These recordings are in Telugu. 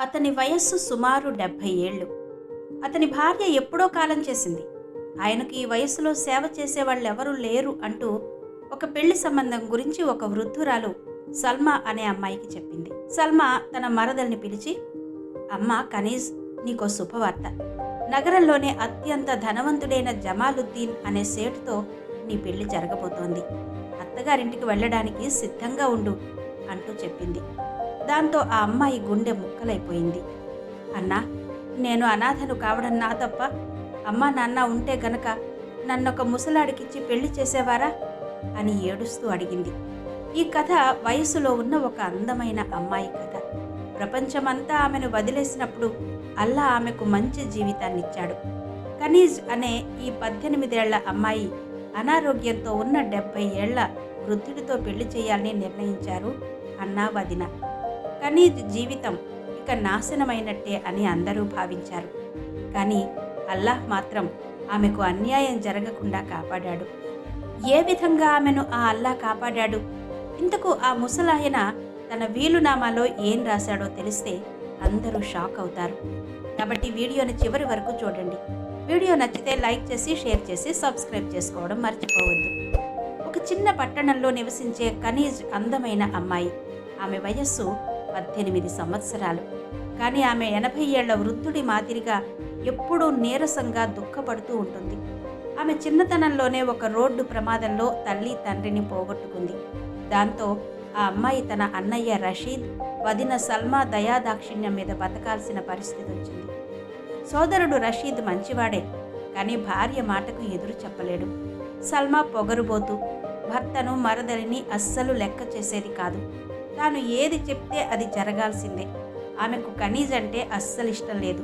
అతని వయస్సు సుమారు 70 ఏళ్ళు. అతని భార్య ఎప్పుడో కాలం చేసింది. ఆయనకు ఈ వయసులో సేవ చేసేవాళ్ళెవరూ లేరు అంటూ ఒక పెళ్లి సంబంధం గురించి ఒక వృద్ధురాలు సల్మా అనే అమ్మాయికి చెప్పింది. సల్మా తన మరదల్ని పిలిచి, అమ్మా కనీజ్, నీకో శుభవార్త. నగరంలోనే అత్యంత ధనవంతుడైన జమాలుద్దీన్ అనే సేటుతో నీ పెళ్లి జరగబోతోంది. అత్తగారింటికి వెళ్ళడానికి సిద్ధంగా ఉండు అంటూ చెప్పింది. దాంతో ఆ అమ్మాయి గుండె ముక్కలైపోయింది. అన్నా, నేను అనాథను కావడం నా తప్ప? అమ్మా నాన్న ఉంటే గనక నన్నొక ముసలాడికిచ్చి పెళ్లి చేసేవారా అని ఏడుస్తూ అడిగింది. ఈ కథ వయసులో ఉన్న ఒక అందమైన అమ్మాయి కథ. ప్రపంచమంతా ఆమెను వదిలేసినప్పుడు అల్లా ఆమెకు మంచి జీవితాన్నిచ్చాడు. కనీజ్ అనే ఈ 18 ఏళ్ల అమ్మాయి అనారోగ్యంతో ఉన్న 70 ఏళ్ల వృద్ధుడితో పెళ్లి చేయాలని నిర్ణయించారు అన్నా వదిన. కనీజ్ జీవితం ఇక నాశనమైనట్టే అని అందరూ భావించారు. కానీ అల్లాహ్ మాత్రం ఆమెకు అన్యాయం జరగకుండా కాపాడాడు. ఏ విధంగా ఆమెను ఆ అల్లాహ్ కాపాడాడు? ఇంతకు ఆ ముసలాయన తన వీలునామాలో ఏం రాశాడో తెలిస్తే అందరూ షాక్ అవుతారు. కాబట్టి వీడియోని చివరి వరకు చూడండి. వీడియో నచ్చితే లైక్ చేసి, షేర్ చేసి, సబ్స్క్రైబ్ చేసుకోవడం మర్చిపోవద్దు. ఒక చిన్న పట్టణంలో నివసించే కనీజ్ అందమైన అమ్మాయి. ఆమె వయస్సు 18 సంవత్సరాలు. కానీ ఆమె 80 ఏళ్ల వృద్ధుడి మాదిరిగా ఎప్పుడూ నీరసంగా దుఃఖపడుతూ ఉంటుంది. ఆమె చిన్నతనంలోనే ఒక రోడ్డు ప్రమాదంలో తల్లి తండ్రిని పోగొట్టుకుంది. దాంతో ఆ అమ్మాయి తన అన్నయ్య రషీద్, వదిన సల్మా దయాదాక్షిణ్యం మీద బతకాల్సిన పరిస్థితి వచ్చింది. సోదరుడు రషీద్ మంచివాడే, కానీ భార్య మాటకు ఎదురు చెప్పలేడు. సల్మా పొగరుబోతూ భర్తను, మరదలిని అస్సలు లెక్క చేసేది కాదు. తాను ఏది చెప్తే అది జరగాల్సిందే. ఆమెకు కనీజ్ అంటే అస్సలు ఇష్టం లేదు.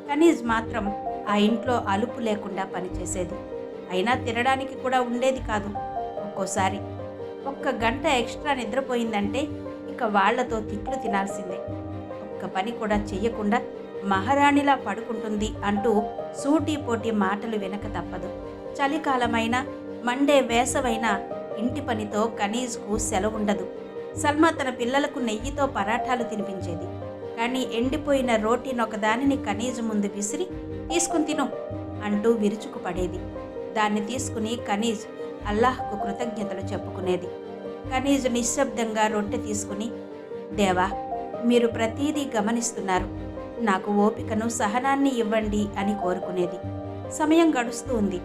కనీజ్ మాత్రం ఆ ఇంట్లో అలుపు లేకుండా పనిచేసేది. అయినా తినడానికి కూడా ఉండేది కాదు. ఒక్కోసారి 1 గంట ఎక్స్ట్రా నిద్రపోయిందంటే ఇక వాళ్లతో తిట్లు తినాల్సిందే. ఒక్క పని కూడా చెయ్యకుండా మహారాణిలా పడుకుంటుంది అంటూ సూటిపోటి మాటలు వినక తప్పదు. చలికాలమైనా, మండే వేసవైనా ఇంటి పనితో కనీజ్కు సెలవుండదు. సల్మా తన పిల్లలకు నెయ్యితో పరాఠాలు తినిపించేది. కానీ ఎండిపోయిన రోటీనొకదానిని కనీజ్ ముందు విసిరి, తీసుకుని తిను అంటూ విరుచుకుపడేది. దాన్ని తీసుకుని కనీజ్ అల్లాహ్కు కృతజ్ఞతలు చెప్పుకునేది. కనీజ్ నిశ్శబ్దంగా రొట్టె తీసుకుని, దేవా, మీరు ప్రతీదీ గమనిస్తున్నారు, నాకు ఓపికను, సహనాన్ని ఇవ్వండి అని కోరుకునేది. సమయం గడుస్తూ ఉంది.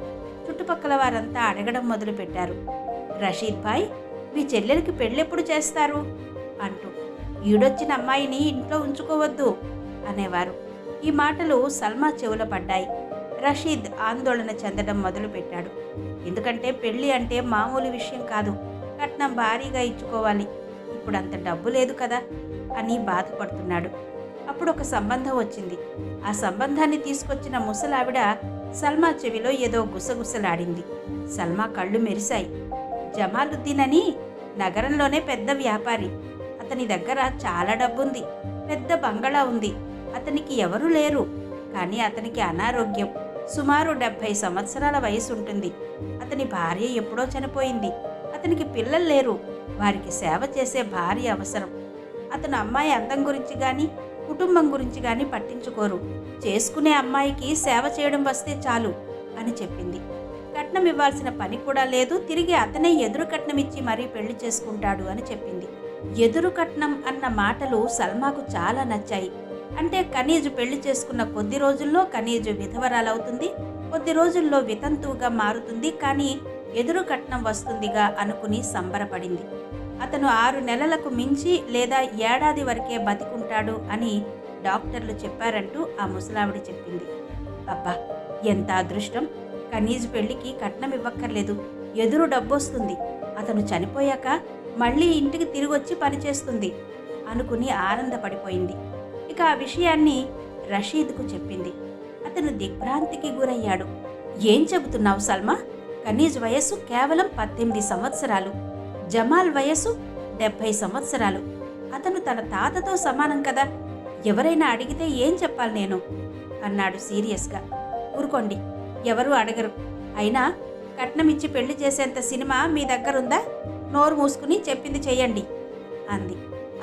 చుట్టుపక్కల వారంతా అడగడం మొదలుపెట్టారు. రషీద్ భాయ్, మీ చెల్లెలికి పెళ్ళెప్పుడు చేస్తారు అంటూ. ఈడొచ్చిన అమ్మాయిని ఇంట్లో ఉంచుకోవద్దు అనేవారు. ఈ మాటలు సల్మా చెవుల పడ్డాయి. రషీద్ ఆందోళన చెందడం మొదలుపెట్టాడు. ఎందుకంటే పెళ్ళి అంటే మామూలు విషయం కాదు. కట్నం భారీగా ఇచ్చుకోవాలి. ఇప్పుడు అంత డబ్బు లేదు కదా అని బాధపడుతున్నాడు. అప్పుడు ఒక సంబంధం వచ్చింది. ఆ సంబంధాన్ని తీసుకొచ్చిన ముసలావిడ సల్మా చెవిలో ఏదో గుసగుసలాడింది. సల్మా కళ్ళు మెరిశాయి. జమాలుద్దీన్ అని నగరంలోనే పెద్ద వ్యాపారి. అతని దగ్గర చాలా డబ్బుంది. పెద్ద బంగళా ఉంది. అతనికి ఎవరూ లేరు. కానీ అతనికి అనారోగ్యం. సుమారు 70 సంవత్సరాల వయసు ఉంటుంది. అతని భార్య ఎప్పుడో చనిపోయింది. అతనికి పిల్లలు లేరు. వారికి సేవ చేసే భార్య అవసరం. అతను అమ్మాయి అందం గురించి కానీ, కుటుంబం గురించి కానీ పట్టించుకోరు. చేసుకునే అమ్మాయికి సేవ చేయడం వస్తే చాలు అని చెప్పింది. కట్నం ఇవ్వాల్సిన పని కూడా లేదు. తిరిగి అతనే ఎదురు కట్నం ఇచ్చి మరీ పెళ్లి చేసుకుంటాడు అని చెప్పింది. ఎదురు కట్నం అన్న మాటలు సల్మాకు చాలా నచ్చాయి. అంటే కనీజ్ పెళ్లి చేసుకున్న కొద్ది రోజుల్లో కనీజ్ విధవరాలవుతుంది, కొద్ది రోజుల్లో వితంతువుగా మారుతుంది, కానీ ఎదురు కట్నం వస్తుందిగా అనుకుని సంబరపడింది. అతను 6 నెలలకు మించి లేదా ఏడాది వరకే బతికుంటాడు అని డాక్టర్లు చెప్పారంటూ ఆ ముసలావిడ చెప్పింది. అబ్బా, ఎంత అదృష్టం! కనీజ్ పెళ్లికి కట్నం ఇవ్వక్కర్లేదు, ఎదురు డబ్బొస్తుంది. అతను చనిపోయాక మళ్ళీ ఇంటికి తిరిగొచ్చి పనిచేస్తుంది అనుకుని ఆనందపడిపోయింది. ఇక ఆ విషయాన్ని రషీద్కు చెప్పింది. అతను దిగ్భ్రాంతికి గురయ్యాడు. ఏం చెబుతున్నావు సల్మా? కనీజ్ వయస్సు కేవలం 18 సంవత్సరాలు. జమాల్ వయస్సు 70 సంవత్సరాలు. అతను తన తాతతో సమానం కదా. ఎవరైనా అడిగితే ఏం చెప్పాలి నేను అన్నాడు సీరియస్గా. ఊరుకోండి, ఎవరూ అడగరు. అయినా కట్నం ఇచ్చి పెళ్లి చేసేంత సినిమా మీ దగ్గరుందా? నోరు మూసుకుని చెప్పింది చెయ్యండి అంది.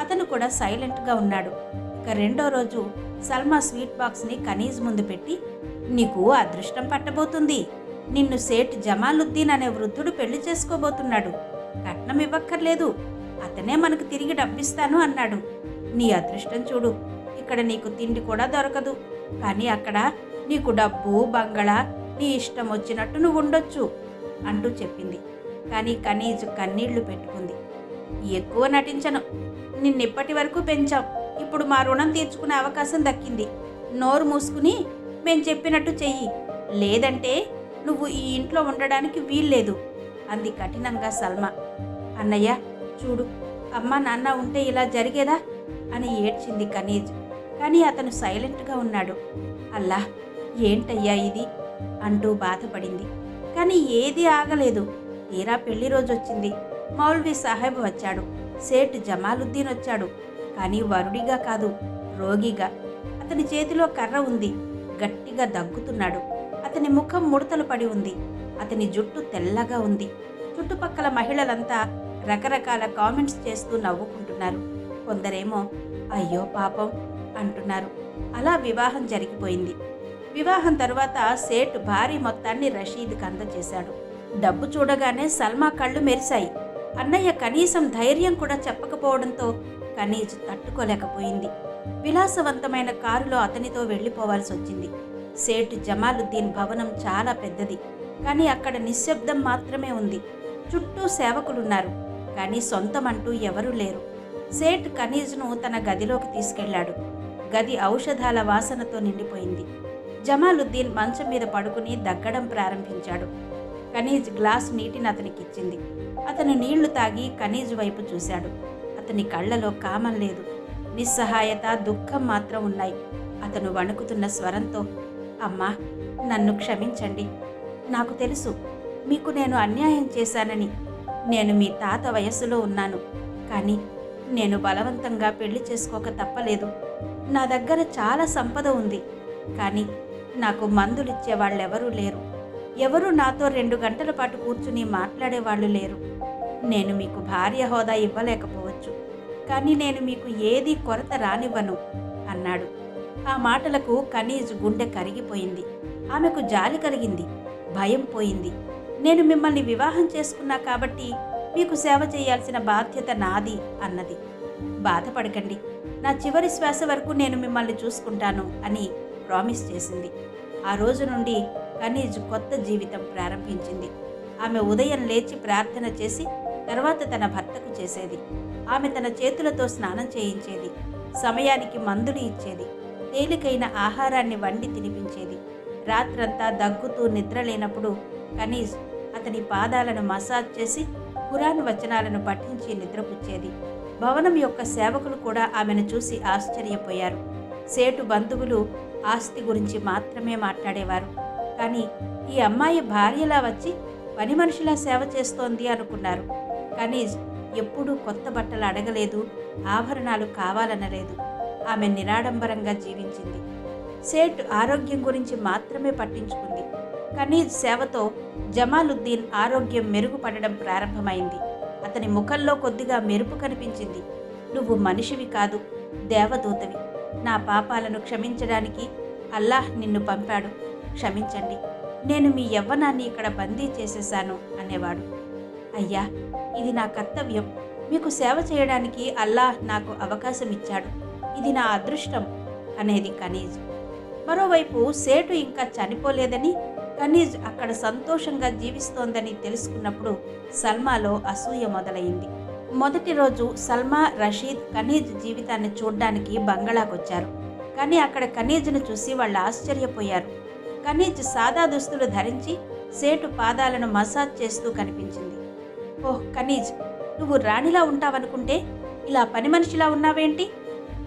అతను కూడా సైలెంట్గా ఉన్నాడు. ఇక రెండో రోజు సల్మా స్వీట్ బాక్స్ని కనీజ్ ముందు పెట్టి, నీకు అదృష్టం పట్టబోతుంది. నిన్ను సేట్ జమాలుద్దీన్ అనే వృద్ధుడు పెళ్లి చేసుకోబోతున్నాడు. కట్నం ఇవ్వక్కర్లేదు, అతనే మనకు తిరిగి డబ్బిస్తాను అన్నాడు. నీ అదృష్టం చూడు, ఇక్కడ నీకు తిండి కూడా దొరకదు, కానీ అక్కడ నీకు డబ్బు, బంగళా, నీ ఇష్టం వచ్చినట్టు నువ్వు ఉండొచ్చు అంటూ చెప్పింది. కానీ కనీజ్ కన్నీళ్లు పెట్టుకుంది. ఎక్కువ నటించను, నిన్నెప్పటి వరకు పెంచాం, ఇప్పుడు మా రుణం తీర్చుకునే అవకాశం దక్కింది. నోరు మూసుకుని మేం చెప్పినట్టు చెయ్యి, లేదంటే నువ్వు ఈ ఇంట్లో ఉండడానికి వీల్లేదు అంది కఠినంగా సల్మా. అన్నయ్య చూడు, అమ్మ నాన్న ఉంటే ఇలా జరిగేదా అని ఏడ్చింది కనీజ్. కానీ అతను సైలెంట్గా ఉన్నాడు. అల్లా, ఏంటయ్యా ఇది అంటూ బాధపడింది. కానీ ఏదీ ఆగలేదు. తీరా పెళ్లి రోజు వచ్చింది. మౌల్వీ సాహెబ్ వచ్చాడు, సేట్ జమాలుద్దీన్ వచ్చాడు. కానీ వరుడిగా కాదు, రోగిగా. అతని చేతిలో కర్ర ఉంది, గట్టిగా దగ్గుతున్నాడు. అతని ముఖం ముడతలు పడి ఉంది. అతని జుట్టు తెల్లగా ఉంది. చుట్టుపక్కల మహిళలంతా రకరకాల కామెంట్స్ చేస్తూ నవ్వుకుంటున్నారు. కొందరేమో అయ్యో పాపం అంటున్నారు. అలా వివాహం జరిగిపోయింది. వివాహం తరువాత సేట్ భారీ మొత్తాన్ని రషీద్కి అందజేశాడు. డబ్బు చూడగానే సల్మా కళ్ళు మెరిశాయి. అన్నయ్య కనీసం ధైర్యం కూడా చెప్పకపోవడంతో కనీజ్ తట్టుకోలేకపోయింది. విలాసవంతమైన కారులో అతనితో వెళ్ళిపోవాల్సి వచ్చింది. సేట్ జమాలుద్దీన్ భవనం చాలా పెద్దది, కానీ అక్కడ నిశ్శబ్దం మాత్రమే ఉంది. చుట్టూ సేవకులున్నారు, కానీ సొంతమంటూ ఎవరూ లేరు. సేట్ కనీజ్ను తన గదిలోకి తీసుకెళ్లాడు. గది ఔషధాల వాసనతో నిండిపోయింది. జమాలుద్దీన్ మంచం మీద పడుకుని దగ్గడం ప్రారంభించాడు. కనీజ్ గ్లాసు నీటిని అతనికిచ్చింది. అతను నీళ్లు తాగి కనీజ్ వైపు చూశాడు. అతని కళ్ళలో కామం లేదు, నిస్సహాయత, దుఃఖం మాత్రం ఉన్నాయి. అతను వణుకుతున్న స్వరంతో, అమ్మా, నన్ను క్షమించండి. నాకు తెలుసు మీకు నేను అన్యాయం చేశానని. నేను మీ తాత వయస్సులో ఉన్నాను, కానీ నేను బలవంతంగా పెళ్లి చేసుకోక తప్పలేదు. నా దగ్గర చాలా సంపద ఉంది, కానీ నాకు మందులిచ్చే వాళ్ళెవరూ లేరు. ఎవరూ నాతో 2 గంటల పాటు కూర్చుని మాట్లాడేవాళ్ళు లేరు. నేను మీకు భార్య హోదా ఇవ్వలేకపోవచ్చు, కానీ నేను మీకు ఏదీ కొరత రానివ్వను అన్నాడు. ఆ మాటలకు కనీజ్ గుండె కరిగిపోయింది. ఆమెకు జాలి కలిగింది, భయం పోయింది. నేను మిమ్మల్ని వివాహం చేసుకున్నా కాబట్టి మీకు సేవ చేయాల్సిన బాధ్యత నాది అన్నది. బాధపడకండి, నా చివరి శ్వాస వరకు నేను మిమ్మల్ని చూసుకుంటాను అని ప్రామిస్ చేసింది. ఆ రోజు నుండి కనీజ్ కొత్త జీవితం ప్రారంభించింది. ఆమె ఉదయం లేచి ప్రార్థన చేసి తర్వాత తన భర్తకు చేసేది. ఆమె తన చేతులతో స్నానం చేయించేది, సమయానికి మందులు ఇచ్చేది, తేలికైన ఆహారాన్ని వండి తినిపించేది. రాత్రంతా దగ్గుతూ నిద్రలేనప్పుడు కనీజ్ అతని పాదాలను మసాజ్ చేసి ఖురాన్ వచనాలను పఠించి నిద్రపుచ్చేది. భవనం యొక్క సేవకులు కూడా ఆమెను చూసి ఆశ్చర్యపోయారు. సేటు బంధువులు ఆస్తి గురించి మాత్రమే మాట్లాడేవారు. కానీ ఈ అమ్మాయి భార్యలా వచ్చి పని మనిషిలా సేవ చేస్తోంది అనుకున్నారు. కనీజ్ ఎప్పుడూ కొత్త బట్టలు అడగలేదు, ఆభరణాలు కావాలనలేదు. ఆమె నిరాడంబరంగా జీవించింది. సేట్ ఆరోగ్యం గురించి మాత్రమే పట్టించుకుంది. కనీజ్ సేవతో జమాలుద్దీన్ ఆరోగ్యం మెరుగుపడడం ప్రారంభమైంది. అతని ముఖంలో కొద్దిగా మెరుపు కనిపించింది. నువ్వు మనిషివి కాదు, దేవదూతవి. నా పాపాలను క్షమించడానికి అల్లాహ్ నిన్ను పంపాడు. క్షమించండి, నేను మీ యవ్వనాన్ని ఇక్కడ బందీ చేసేశాను అనేవాడు. అయ్యా, ఇది నా కర్తవ్యం. మీకు సేవ చేయడానికి అల్లాహ్ నాకు అవకాశం ఇచ్చాడు. ఇది నా అదృష్టం అనేది కనీజ్. మరోవైపు సేటు ఇంకా చనిపోలేదని, కనీజ్ అక్కడ సంతోషంగా జీవిస్తోందని తెలుసుకున్నప్పుడు సల్మాలో అసూయ మొదలైంది. మొదటి రోజు సల్మా, రషీద్ కనీజ్ జీవితాన్ని చూడ్డానికి బంగళాకొచ్చారు. కానీ అక్కడ కనీజ్ను చూసి వాళ్ళు ఆశ్చర్యపోయారు. కనీజ్ సాదా దుస్తులు ధరించి సేటు పాదాలను మసాజ్ చేస్తూ కనిపించింది. ఓహ్ కనీజ్, నువ్వు రాణిలా ఉంటావనుకుంటే ఇలా పని మనిషిలా ఉన్నావేంటి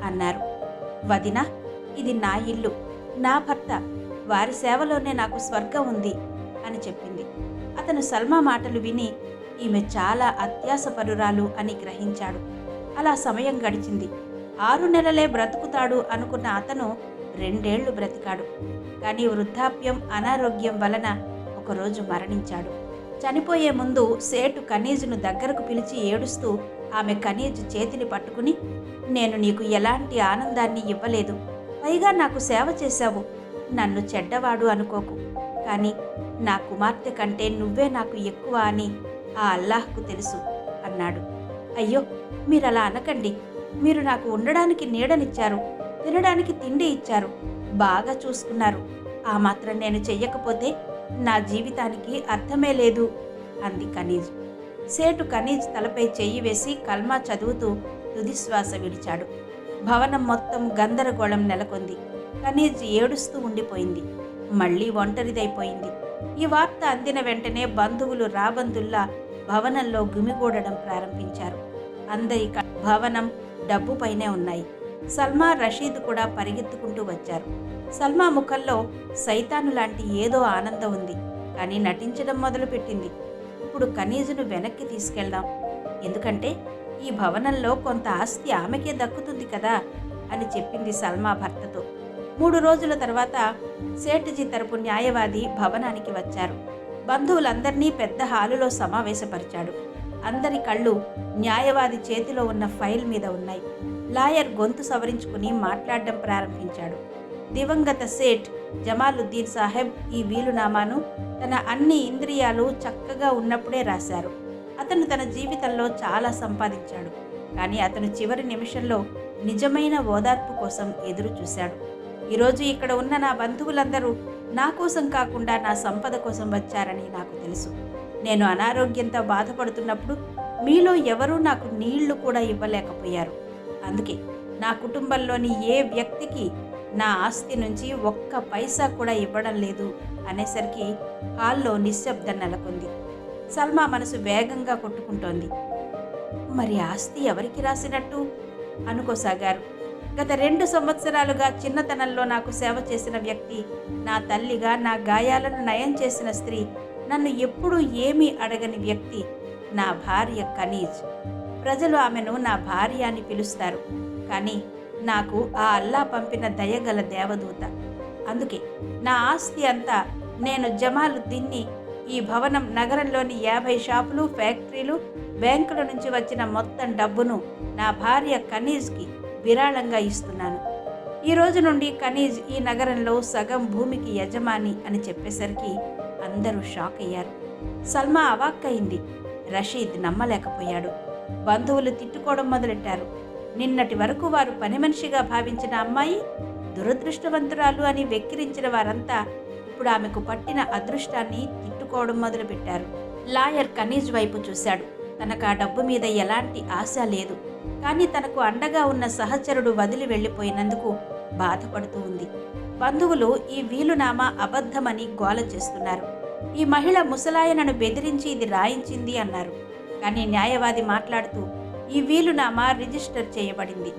అన్నారు. వదినా, ఇది నా ఇల్లు, నా భర్త, వారి సేవలోనే నాకు స్వర్గం ఉంది అని చెప్పింది. అతను సల్మా మాటలు విని ఈమె చాలా అత్యాసపరురాలు అని గ్రహించాడు. అలా సమయం గడిచింది. 6 నెలలే బ్రతుకుతాడు అనుకున్న అతను 2 ఏళ్లు బ్రతికాడు. కానీ వృద్ధాప్యం, అనారోగ్యం వలన ఒకరోజు మరణించాడు. చనిపోయే ముందు సేటు కనీజ్ను దగ్గరకు పిలిచి ఏడుస్తూ ఆమె కనీజ్ చేతిని పట్టుకుని, నేను నీకు ఎలాంటి ఆనందాన్ని ఇవ్వలేదు, పైగా నాకు సేవ చేశావు. నన్ను చెడ్డవాడు అనుకోకు, కానీ నా కుమార్తె కంటే నువ్వే నాకు ఎక్కువ అని ఆ అల్లాహ్కు తెలుసు అన్నాడు. అయ్యో, మీరలా అనకండి. మీరు నాకు ఉండడానికి నీడనిచ్చారు, తినడానికి తిండి ఇచ్చారు, బాగా చూసుకున్నారు. ఆ మాత్రం నేను చెయ్యకపోతే నా జీవితానికి అర్థమే లేదు అంది కనీజ్. సేటు కనీజ్ తలపై చెయ్యి వేసి కల్మా చదువుతూ తుదిశ్వాస విడిచాడు. భవనం మొత్తం గందరగోళం నెలకొంది. కనీజ్ ఏడుస్తూ ఉండిపోయింది. మళ్ళీ ఒంటరిదైపోయింది. ఈ వార్త అందిన వెంటనే బంధువులు రాబందుల్లా భవనంలో గుమిగూడడం ప్రారంభించారు. అందరి భవనం డబ్బు పైనే ఉన్నాయి. సల్మా, రషీద్ కూడా పరిగెత్తుకుంటూ వచ్చారు. సల్మా ముఖంలో సైతాను లాంటి ఏదో ఆనందం ఉంది, కానీ నటించడం మొదలుపెట్టింది. ఇప్పుడు కనీజును వెనక్కి తీసుకెళ్దాం, ఎందుకంటే ఈ భవనంలో కొంత ఆస్తి ఆమెకే దక్కుతుంది కదా అని చెప్పింది సల్మా భర్తతో. 3 రోజుల తర్వాత సేఠ్జీ తరపు న్యాయవాది భవనానికి వచ్చారు. బంధువులందరినీ పెద్ద హాలులో సమావేశపరిచాడు. అందరి కళ్ళు న్యాయవాది చేతిలో ఉన్న ఫైల్ మీద ఉన్నాయి. లాయర్ గొంతు సవరించుకుని మాట్లాడడం ప్రారంభించాడు. దివంగత సేఠ్ జమాలుద్దీన్ సాహెబ్ ఈ వీలునామాను తన అన్ని ఇంద్రియాలు చక్కగా ఉన్నప్పుడే రాశారు. అతను తన జీవితంలో చాలా సంపాదించాడు, కానీ అతను చివరి నిమిషంలో నిజమైన ఓదార్పు కోసం ఎదురు చూశాడు. ఈరోజు ఇక్కడ ఉన్న నా బంధువులందరూ నా కోసం కాకుండా నా సంపద కోసం వచ్చారని నాకు తెలుసు. నేను అనారోగ్యంతో బాధపడుతున్నప్పుడు మీలో ఎవరూ నాకు నీళ్లు కూడా ఇవ్వలేకపోయారు. అందుకే నా కుటుంబంలోని ఏ వ్యక్తికి నా ఆస్తి నుంచి ఒక్క పైసా కూడా ఇవ్వడం లేదు అనేసరికి హాల్లో నిశ్శబ్దం నెలకొంది. సల్మా మనసు వేగంగా కొట్టుకుంటోంది. మరి ఆస్తి ఎవరికి రాసినట్టు అనుకోసాగారు. గత 2 సంవత్సరాలుగా చిన్నతనంలో నాకు సేవ చేసిన వ్యక్తి, నా తల్లిగా నా గాయాలను నయం చేసిన స్త్రీ, నన్ను ఎప్పుడూ ఏమీ అడగని వ్యక్తి నా భార్య కనీజ్. ప్రజలు ఆమెను నా భార్య అని పిలుస్తారు, కానీ నాకు ఆ అల్లా పంపిన దయగల దేవదూత. అందుకే నా ఆస్తి అంతా నేను జమాలుద్దీన్ని, ఈ భవనం, నగరంలోని 50 షాపులు, ఫ్యాక్టరీలు, బ్యాంకుల నుంచి వచ్చిన మొత్తం డబ్బును నా భార్య కనీజ్కి విరాళంగా ఇస్తున్నాను. ఈ రోజు నుండి కనీజ్ ఈ నగరంలో సగం భూమికి యజమాని అని చెప్పేసరికి అందరూ షాక్ అయ్యారు. సల్మా అవాక్కయింది. రషీద్ నమ్మలేకపోయాడు. బంధువులు తిట్టుకోవడం మొదలెట్టారు. నిన్నటి వరకు వారు పని మనిషిగా భావించిన అమ్మాయి దురదృష్టవంతురాలు అని వెక్కిరించిన వారంతా ఇప్పుడు ఆమెకు పట్టిన అదృష్టాన్ని తిట్టుకోవడం మొదలుపెట్టారు. లాయర్ కనీజ్ వైపు చూశాడు. తనకు ఆ డబ్బు మీద ఎలాంటి ఆశ లేదు, కానీ తనకు అండగా ఉన్న సహచరుడు వదిలి వెళ్ళిపోయినందుకు బాధపడుతూ ఉంది. బంధువులు ఈ వీలునామా అబద్ధమని గోల చేస్తున్నారు. ఈ మహిళ ముసలాయనను బెదిరించి ఇది రాయించింది అన్నారు. కానీ న్యాయవాది మాట్లాడుతూ, ఈ వీలునామా రిజిస్టర్ చేయబడింది,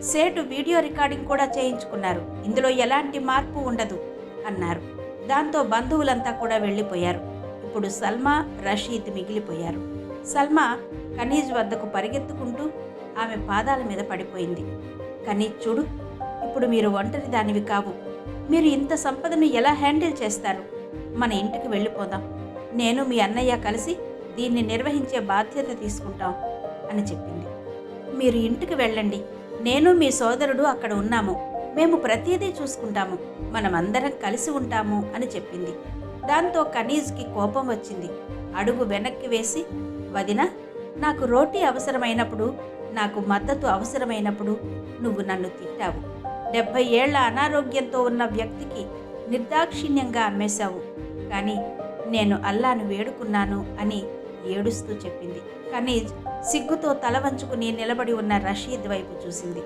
సేటు వీడియో రికార్డింగ్ కూడా చేయించుకున్నారు, ఇందులో ఎలాంటి మార్పు ఉండదు అన్నారు. దాంతో బంధువులంతా కూడా వెళ్ళిపోయారు. ఇప్పుడు సల్మా, రషీద్ మిగిలిపోయారు. సల్మా కనీజ్ వద్దకు పరిగెత్తుకుంటూ ఆమె పాదాల మీద పడిపోయింది. కనీజ్, చూడు, ఇప్పుడు మీరు ఒంటరి దానివి కావు. మీరు ఇంత సంపదను ఎలా హ్యాండిల్ చేస్తారు? మన ఇంటికి వెళ్ళిపోదాం. నేను మీ అన్నయ్య కలిసి దీన్ని నిర్వహించే బాధ్యత తీసుకుంటాం అని చెప్పింది. మీరు ఇంటికి వెళ్ళండి, నేను మీ సోదరుడు అక్కడ ఉన్నాము, మేము ప్రతిదీ చూసుకుంటాము, మనమందరం కలిసి ఉంటాము అని చెప్పింది. దాంతో కనీజ్కి కోపం వచ్చింది. అడుగు వెనక్కి వేసి, వదినా, నాకు రోటీ అవసరమైనప్పుడు, నాకు మద్దతు అవసరమైనప్పుడు నువ్వు నన్ను తిట్టావు. 70 ఏళ్ల అనారోగ్యంతో ఉన్న వ్యక్తికి నిర్దాక్షిణ్యంగా అమ్మేశావు, కానీ నేను అల్లాను వేడుకున్నాను అని ఏడుస్తూ చెప్పింది. కనీజ్ సిగ్గుతో తల వంచుకుని నిలబడి ఉన్న రషీద్ వైపు చూసింది.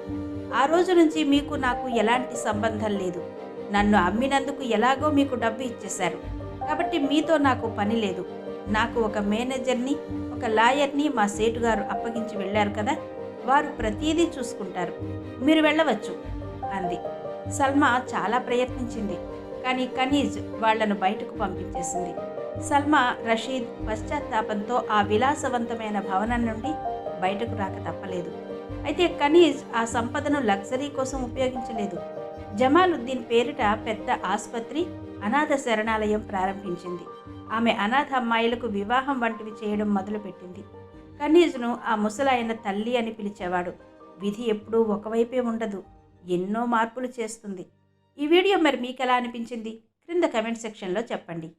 ఆ రోజు నుంచి మీకు నాకు ఎలాంటి సంబంధం లేదు. నన్ను అమ్మినందుకు ఎలాగో మీకు డబ్బు ఇచ్చేశారు, కాబట్టి మీతో నాకు పని లేదు. నాకు ఒక మేనేజర్ని, ఒక లాయర్ని మా సేటు గారు అప్పగించి వెళ్ళారు కదా, వారు ప్రతీదీ చూసుకుంటారు, మీరు వెళ్ళవచ్చు అంది. సల్మా చాలా ప్రయత్నించింది, కానీ కనీజ్ వాళ్లను బయటకు పంపించేసింది. సల్మా, రషీద్ పశ్చాత్తాపంతో ఆ విలాసవంతమైన భవనం నుండి బయటకు రాక తప్పలేదు. అయితే కనీజ్ ఆ సంపదను లగ్జరీ కోసం ఉపయోగించలేదు. జమాలుద్దీన్ పేరిట పెద్ద ఆసుపత్రి, అనాథ శరణాలయం ప్రారంభించింది. ఆమె అనాథ అమ్మాయిలకు వివాహం వంటివి చేయడం మొదలుపెట్టింది. కనీజ్ను ఆ ముసలాయన తల్లి అని పిలిచేవాడు. విధి ఎప్పుడూ ఒకవైపే ఉండదు, ఎన్నో మార్పులు చేస్తుంది. ఈ వీడియో మరి మీకు ఎలా అనిపించింది? క్రింద కమెంట్ సెక్షన్లో చెప్పండి.